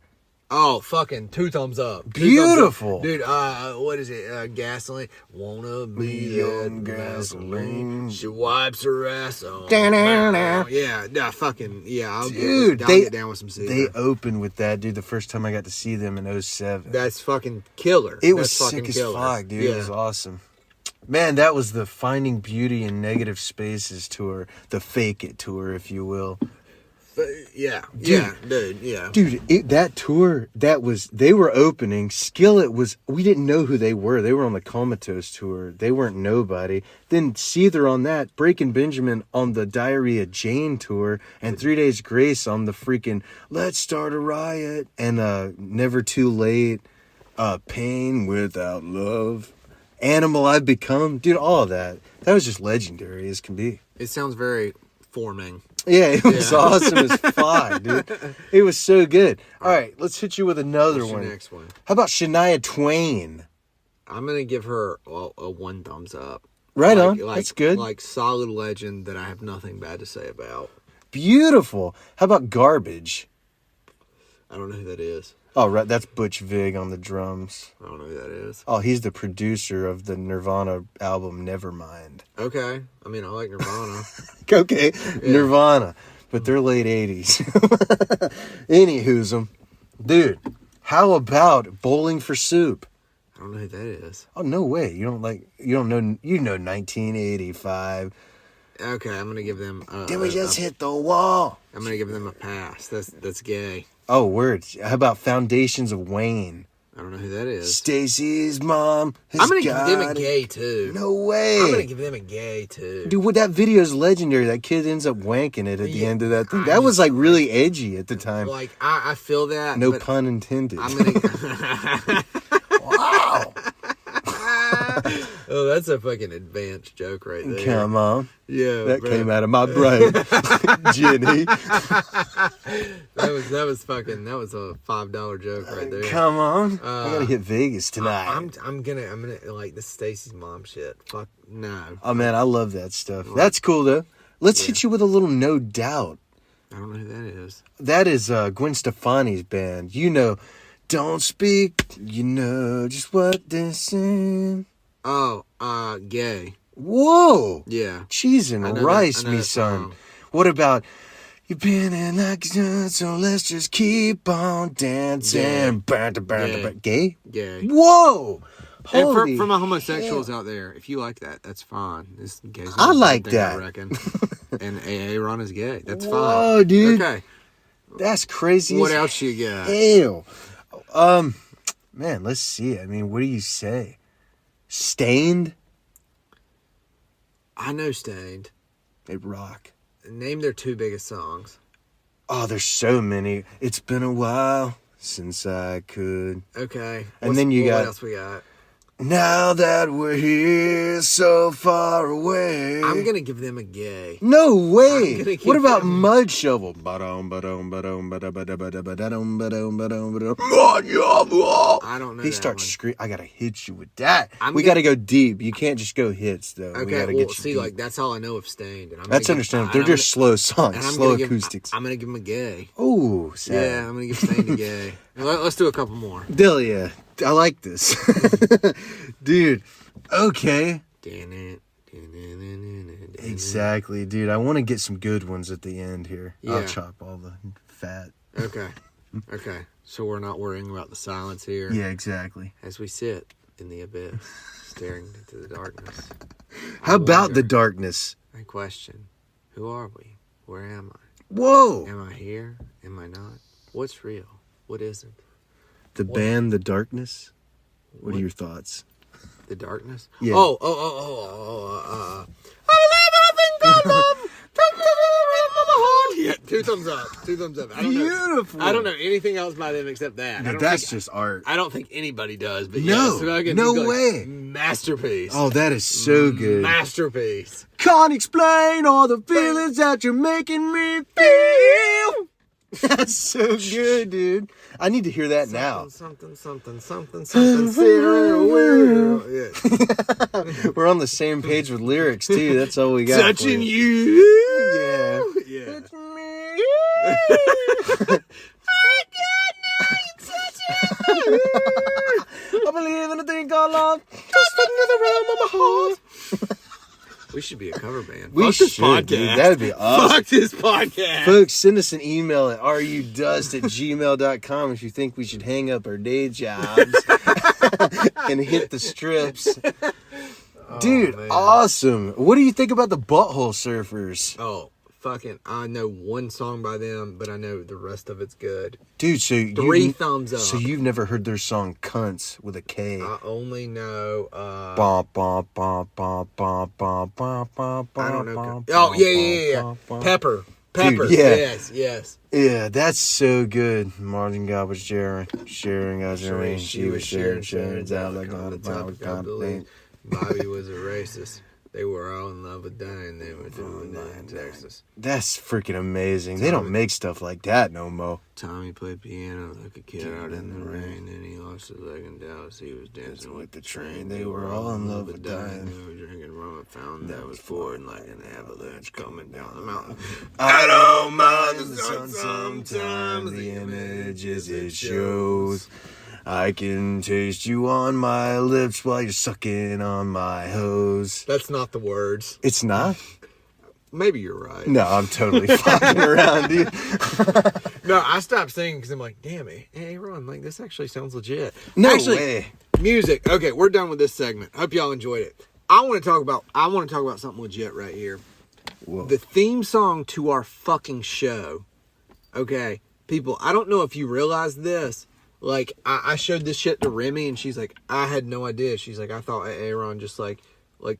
Oh, fucking 2 thumbs up. 2 Beautiful. thumbs up. Dude, what is it? Gasoline. Wanna be on that gasoline. She wipes her ass on. Da-da-da. Yeah, fucking, yeah. I'll Dude, I'll get down with some Caesar. They opened with that, dude, the first time I got to see them in 07. That's fucking killer. It was That's sick fucking as killer. fuck, dude. Yeah. It was awesome. Man, that was the Finding Beauty in Negative Spaces tour, the Fake It tour, if you will. Yeah, Dude. yeah. Dude, that tour, they were opening. Skillet we didn't know who they were. They were on the Comatose tour. They weren't nobody. Then Seether on that, Breaking Benjamin on the Diarrhea Jane tour, and 3 Days Grace on the freaking Let's Start a Riot, and Never Too Late, Pain Without Love, Animal I've Become. Dude, all of that. That was just legendary as can be. It sounds very forming. Yeah, it was awesome as fuck, dude. It was so good. All right, let's hit you with another What's one. your next one? How about Shania Twain? I'm gonna give her a 1 thumbs up. Right on. That's good. Like solid legend that I have nothing bad to say about. Beautiful. How about Garbage? I don't know who that is. Oh, right. That's Butch Vig on the drums. I don't know who that is. Oh, he's the producer of the Nirvana album Nevermind. Okay. I mean, I like Nirvana. Okay, Nirvana. But they're late 80s. Anywho's dude, how about Bowling for Soup? I don't know who that is. Oh, no way. You don't know 1985. Okay, I'm gonna give them. Then we just hit the wall. I'm gonna give them a pass. That's gay. Oh, words. How about Foundations of Wayne? I don't know who that is. Stacy's mom has I'm gonna give them a got gay too. No way. I'm gonna give them a gay too. Dude, what that video is legendary. That kid ends up wanking it at the end of that thing. That was like really edgy at the time. Like I feel that. No but pun intended. I'm gonna. Wow. Oh, that's a fucking advanced joke right there. Come on. Yeah, That bro. came out of my brain. Jenny. That was fucking. That was a $5 joke right there. Come on. I gotta hit Vegas tonight. I'm gonna like this Stacy's mom shit. Fuck no. Oh man, I love that stuff. That's cool though. Let's hit you with a little No Doubt. I don't know who that is. That is Gwen Stefani's band. You know, don't speak. You know just what they're saying. Oh, gay. Whoa. Yeah. Cheese and I know rice, that- I know me that son. song. What about you've been in action, so let's just keep on dancing. Gay? Gay. Whoa. And Holy for my homosexuals out there, if you like that, that's fine. This gay's I not a like bad thing, that. I reckon. And AaRon is gay. That's fine. Whoa, dude. Okay. That's crazy. What as else you got? hell. Man, let's see. I mean, what do you say? Stained? I know Stained. They rock. Name their 2 biggest songs. Oh, there's so many. It's been a while since I could. Okay. And then you got... What else we got? Now that we're here so far away. I'm going to give them a gay. No way. What about them... Mud Shovel? I don't know. He starts screaming. I got to hit you with that. We got to go deep. You can't just go hits, though. Okay, we gotta well, get see, deep. like, that's all I know of Stained. And that's understandable. They're just slow songs, slow acoustics. I'm going to give them a gay. Oh, sad. Yeah, I'm going to give Stained a gay. Let's do a couple more. Delia, I like this. Dude, okay. Exactly, dude. I want to get some good ones at the end here. Yeah. I'll chop all the fat. Okay. So we're not worrying about the silence here. Yeah, exactly. As we sit in the abyss, staring into the darkness. How about the darkness? I question, who are we? Where am I? Whoa! Am I here? Am I not? What's real? What isn't? The band, The Darkness? What are your thoughts? The Darkness? Yeah. I yeah, 2 thumbs up. 2 thumbs up. Beautiful. I don't know anything else by them except that. That's just art. I don't think anybody does. But no, yes, no way. Masterpiece. Oh, that is so good. Masterpiece. Can't explain all the feelings that you're making me feel. That's so good, dude. I need to hear that now. Something. We're on the same page with lyrics, too. That's all we got. Touching you. Yeah. It's me. I believe in a thing called love. Just another realm of my heart. We should be a cover band. We Fuck should, this podcast. Dude. That'd be awesome. Fuck this podcast. Folks, send us an email at rudust@gmail.com if you think we should hang up our day jobs and hit the strips. Dude, awesome. What do you think about the Butthole Surfers? Oh, fucking, I know one song by them, but I know the rest of it's good. Dude, so 3 thumbs up. So you've never heard their song Cunts with a K? I only know I don't know. Oh, yeah. Pepper. Dude, yeah. Yes. Yeah, that's so good. Martin God was sharing as her rain. She was sharing out like on the top of thing. Bobby was a racist. They were all in love with dying. They were doing that in Texas. That's freaking amazing. They don't make stuff like that no more. Tommy played piano like a kid out in the rain. Then he lost his leg in Dallas. He was dancing with the train. They were all in love with dying. They were drinking rum and fountain that was pouring like an avalanche coming down the mountain. I don't mind the sun sometimes. The images it shows. I can taste you on my lips while you're sucking on my hose. That's not the words. It's not? Maybe you're right. No, I'm totally fucking around, dude. No, I stopped singing because I'm like, damn it, AaRon, like this actually sounds legit. No actually, way. Music. Okay, we're done with this segment. Hope y'all enjoyed it. I want to talk about something legit right here. Whoa. The theme song to our fucking show. Okay, people, I don't know if you realize this. Like, I showed this shit to Remy, and she's like, I had no idea. She's like, I thought AaRon just, like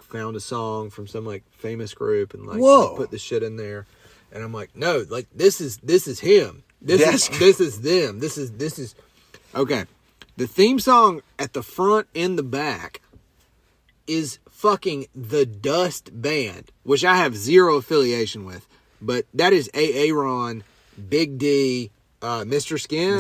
found a song from some, like, famous group and, like, put the shit in there. And I'm like, no, like, this is him. This is them. This is... Okay. The theme song at the front and the back is fucking The Dust Band, which I have zero affiliation with. But that is AaRon, Big D... Mr. Skin,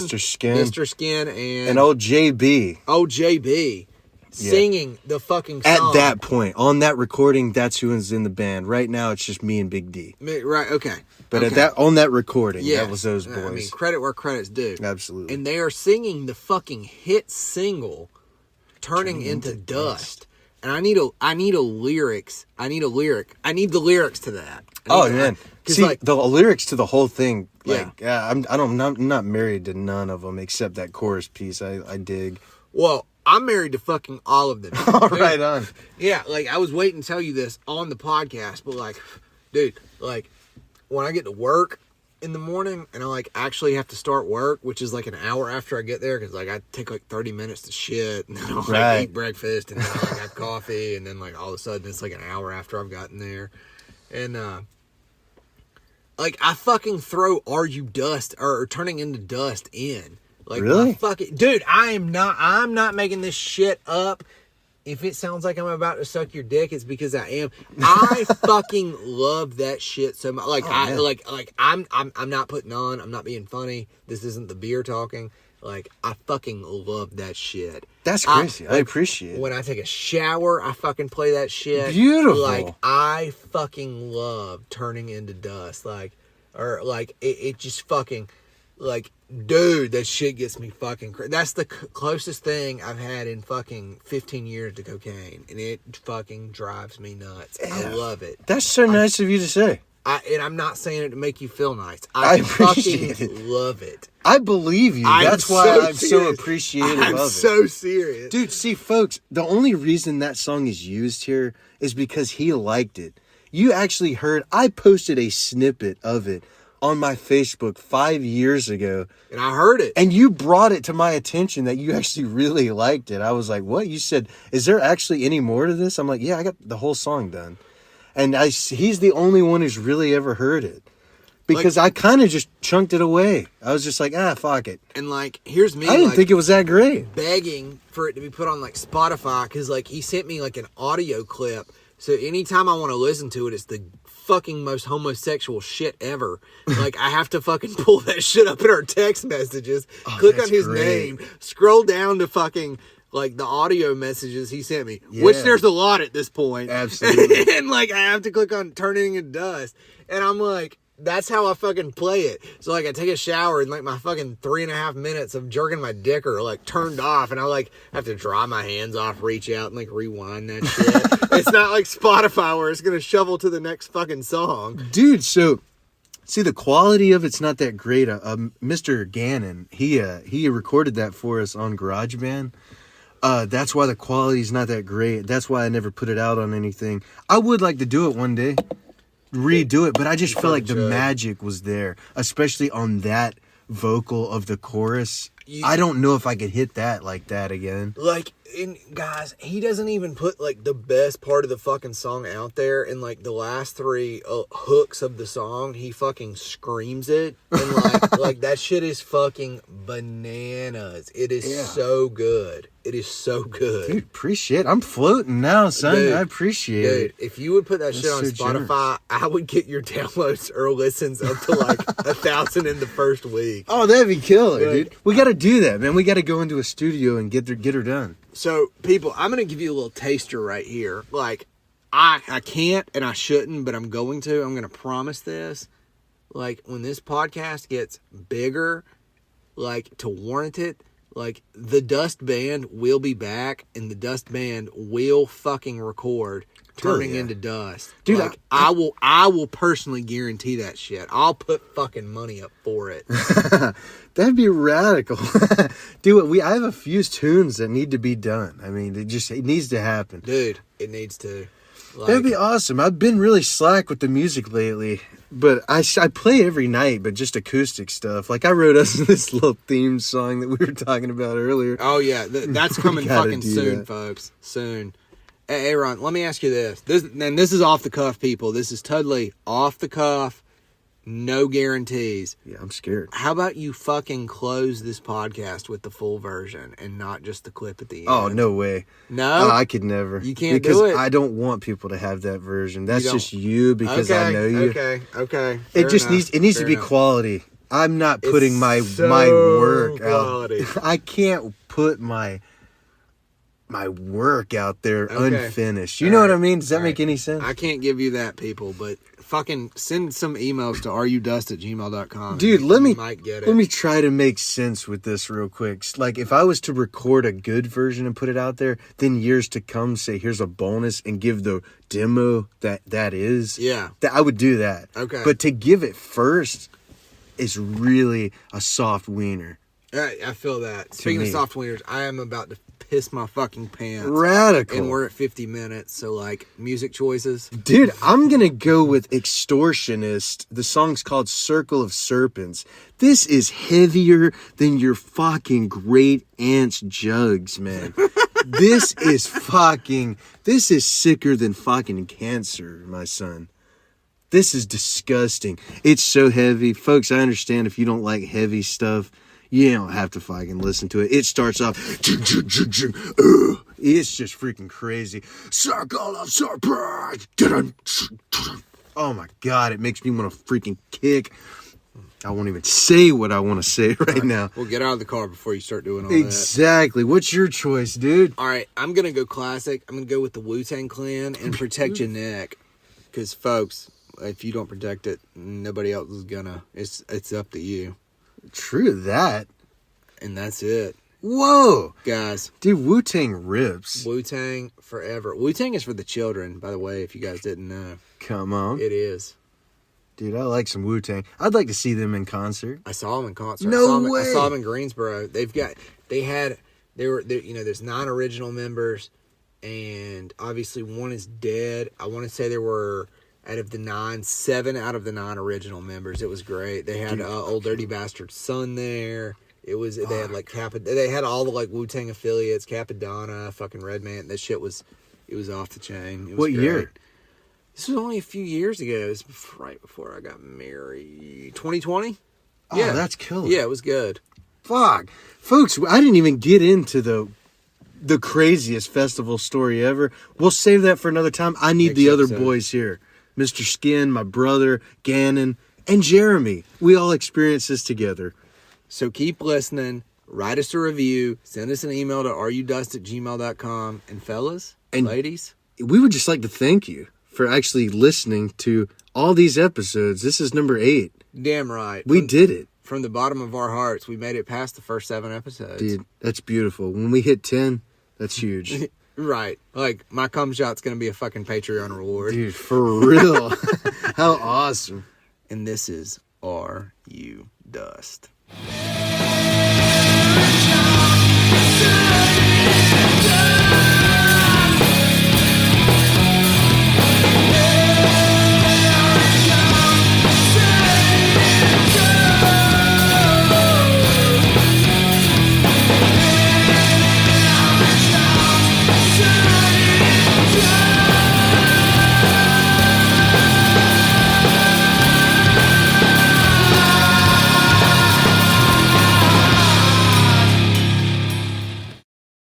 and old JB. Singing the fucking song. At that point, on that recording, that's who is in the band. Right now, it's just me and Big D. Right, okay. But on that recording, that was those boys. I mean, credit where credit's due. Absolutely. And they are singing the fucking hit single, Turning into Dust. And I need the lyrics to that. Man. See, like, the lyrics to the whole thing, like, Yeah. I'm not married to none of them except that chorus piece. I dig. Well, I'm married to fucking all of them. All right on. Yeah, like, I was waiting to tell you this on the podcast, but, like, dude, like, when I get to work, in the morning and I like actually have to start work, which is like an hour after I get there, because like I take like 30 minutes to shit, and then I'll like eat breakfast, and then I'll like have coffee, and then like all of a sudden it's like an hour after I've gotten there, and like I fucking throw "Are You Dust" or "Turning Into Dust" in. Like, really? Dude, I'm not making this shit up. If it sounds like I'm about to suck your dick, it's because I am. I fucking love that shit so much. Like, I'm not putting on. I'm not being funny. This isn't the beer talking. Like, I fucking love that shit. That's crazy. I appreciate it. When I take a shower, I fucking play that shit. Beautiful. Like, I fucking love Turning Into Dust. Like, or like, it just fucking, like, dude, that shit gets me fucking crazy. That's the closest thing I've had in fucking 15 years to cocaine, and it fucking drives me nuts. Yeah. I love it. That's so nice of you to say. And I'm not saying it to make you feel nice. I appreciate fucking it. Love it. I believe you. That's why I'm so appreciative of it. I'm so serious. Dude, see, folks, the only reason that song is used here is because he liked it. You actually heard, I posted a snippet of it on my Facebook 5 years ago. And I heard it. And you brought it to my attention that you actually really liked it. I was like, what? You said, is there actually any more to this? I'm like, yeah, I got the whole song done. And he's the only one who's really ever heard it. Because I kind of just chunked it away. I was just like, fuck it. And like, here's me. I didn't think it was that great. Begging for it to be put on like Spotify, because like he sent me like an audio clip. So anytime I want to listen to it, it's the fucking most homosexual shit ever. Like, I have to fucking pull that shit up in our text messages, click on his name, scroll down to fucking like the audio messages he sent me, which there's a lot at this point. Absolutely. And like I have to click on Turning Into Dust, and I'm like, that's how I fucking play it. So like I take a shower and like my fucking 3.5 minutes of jerking my dick are like turned off, and I like have to dry my hands off, reach out and like rewind that shit. It's not like Spotify where it's gonna shovel to the next fucking song. Dude, so see, the quality of it's not that great. Mr. Gannon, he recorded that for us on GarageBand. That's why the quality's not that great. That's why I never put it out on anything. I would like to do it one day, redo it, but I just feel like the magic was there, especially on that vocal of the chorus. I don't know if I could hit that like that again. Like, and guys, he doesn't even put like the best part of the fucking song out there. And like the last 3 hooks of the song, he fucking screams it, and like that shit is fucking bananas. It is so good. It is so good. Dude, appreciate it. I'm floating now, son. Dude, I appreciate it. If you would put that shit on Spotify, I would get your downloads or listens up to like 1,000 in the first week. Oh, that'd be killer, dude. We got to do that, man. We got to go into a studio and get her done. So, people, I'm going to give you a little taster right here. Like, I can't and I shouldn't, but I'm going to. I'm going to promise this. Like, when this podcast gets bigger, like, to warrant it, like, the Dust Band will be back, and the Dust Band will fucking record Turning Into Dust. Dude, like, I will personally guarantee that shit. I'll put fucking money up for it. That'd be radical. Dude, I have a few tunes that need to be done. I mean, it needs to happen. Dude, it needs to. Like, that'd be awesome. I've been really slack with the music lately, but I play every night, but just acoustic stuff. Like, I wrote us this little theme song that we were talking about earlier. Oh, yeah. That's coming fucking soon, folks. Soon. Hey, AaRon, let me ask you this. This is off the cuff, people. This is totally off the cuff. No guarantees. Yeah, I'm scared. How about you fucking close this podcast with the full version and not just the clip at the end? Oh, no way. No? I could never. You can't because do it? I don't want people to have that version. That's just you because I know you. Okay. It just needs to be quality. I'm not putting my work quality. out. I can't put my work out there unfinished. You know what I mean? Does that make any sense? I can't give you that, people, but fucking send some emails to areyouDust@gmail.com. Dude, let me get it. Let me try to make sense with this real quick. Like, if I was to record a good version and put it out there, then years to come say here's a bonus and give the demo that is. Yeah. That I would do that. Okay. But to give it first is really a soft wiener. I feel that. Speaking of soft wieners, I am about to piss my fucking pants. Radical. And we're at 50 minutes, so like music choices. Dude, I'm gonna go with Extortionist. The song's called Circle of Serpents. This is heavier than your fucking great aunt's jugs, man. This is sicker than fucking cancer, my son. This is disgusting. It's so heavy. Folks, I understand if you don't like heavy stuff, you don't have to fucking listen to it. It starts off, it's just freaking crazy. Circle of Serpents. Oh my God, it makes me want to freaking kick. I won't even say what I want to say right now. Well, get out of the car before you start doing all Exactly. What's your choice, dude? All right, I'm going to go classic. I'm going to go with the Wu-Tang Clan and Protect Your Neck. Because, folks, if you don't protect it, nobody else is going to. It's up to you. True that. And that's it. Whoa. Guys. Dude, Wu-Tang rips. Wu-Tang forever. Wu-Tang is for the children, by the way, if you guys didn't know. Come on. It is. Dude, I like some Wu-Tang. I'd like to see them in concert. I saw them in concert. No way. I saw them in Greensboro. There's 9 original members, and obviously one is dead. I want to say there were, out of the 9, 7 out of the 9 original members. It was great. They had Old Dirty Bastard's son there. They had like they had all the like Wu-Tang affiliates, Capadonna, fucking Redman. That shit was off the chain. It was What great. year? This was only a few years ago. It was right before I got married. 2020? Oh, Yeah. that's killer. Yeah, it was good. Fuck. Folks, I didn't even get into the craziest festival story ever. We'll save that for another time. I need the other boys here. Mr. Skin, my brother, Gannon, and Jeremy. We all experienced this together. So keep listening. Write us a review. Send us an email to areyoudust@gmail.com. And fellas, And ladies, we would just like to thank you for actually listening to all these episodes. This is number 8. damn right. We did it. From the bottom of our hearts, we made it past the first 7 episodes. Dude, that's beautiful. When we hit 10, that's huge. Right. Like, my cum shot's going to be a fucking Patreon reward. Dude, for real. How awesome. And this is Are You Dust. Say